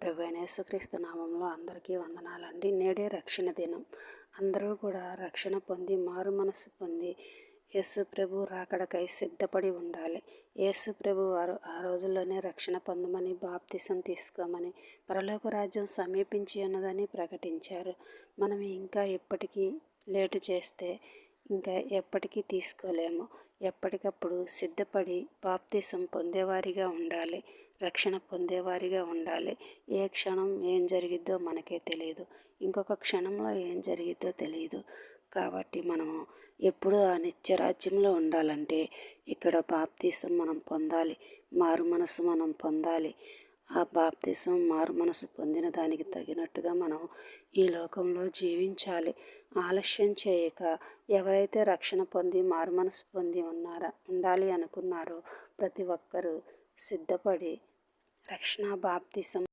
ప్రభువైన యేసుక్రీస్తు నామంలో అందరికీ వందనాలండి. నేడే రక్షణ దినం. అందరూ కూడా రక్షణ పొంది మారు మనసు పొంది యేసు ప్రభు రాకడకై సిద్ధపడి ఉండాలి. యేసు ప్రభు వారు ఆ రోజుల్లోనే రక్షణ పొందమని, బాప్తిసం తీసుకోమని, పరలోక రాజ్యం సమీపించి ఉన్నదని ప్రకటించారు. మనం ఇంకా ఎప్పటికీ లేటు చేస్తే ఇంకా ఎప్పటికీ తీసుకోలేము. ఎప్పటికప్పుడు సిద్ధపడి బాప్తిసం పొందేవారిగా ఉండాలి. రక్షణ పొందేవారిగా ఉండాలి. ఏ క్షణం ఏం జరిగిద్దో మనకే తెలియదు. ఇంకొక క్షణంలో ఏం జరిగిద్దో తెలియదు. కాబట్టి మనము ఎప్పుడూ ఆ నిత్యరాజ్యంలో ఉండాలంటే ఇక్కడ బాప్తిసం మనం పొందాలి. మారు మనసు మనం పొందాలి. ఆ బాప్తిసం మారు మనసు పొందిన దానికి తగినట్టుగా మనం ఈ లోకంలో జీవించాలి. ఆలస్యం చేయక ఎవరైతే రక్షణ పొంది మారు మనసు పొంది ఉండాలి అనుకున్నారో ప్రతి ఒక్కరూ సిద్ధపడి రక్షణ బాప్తిసం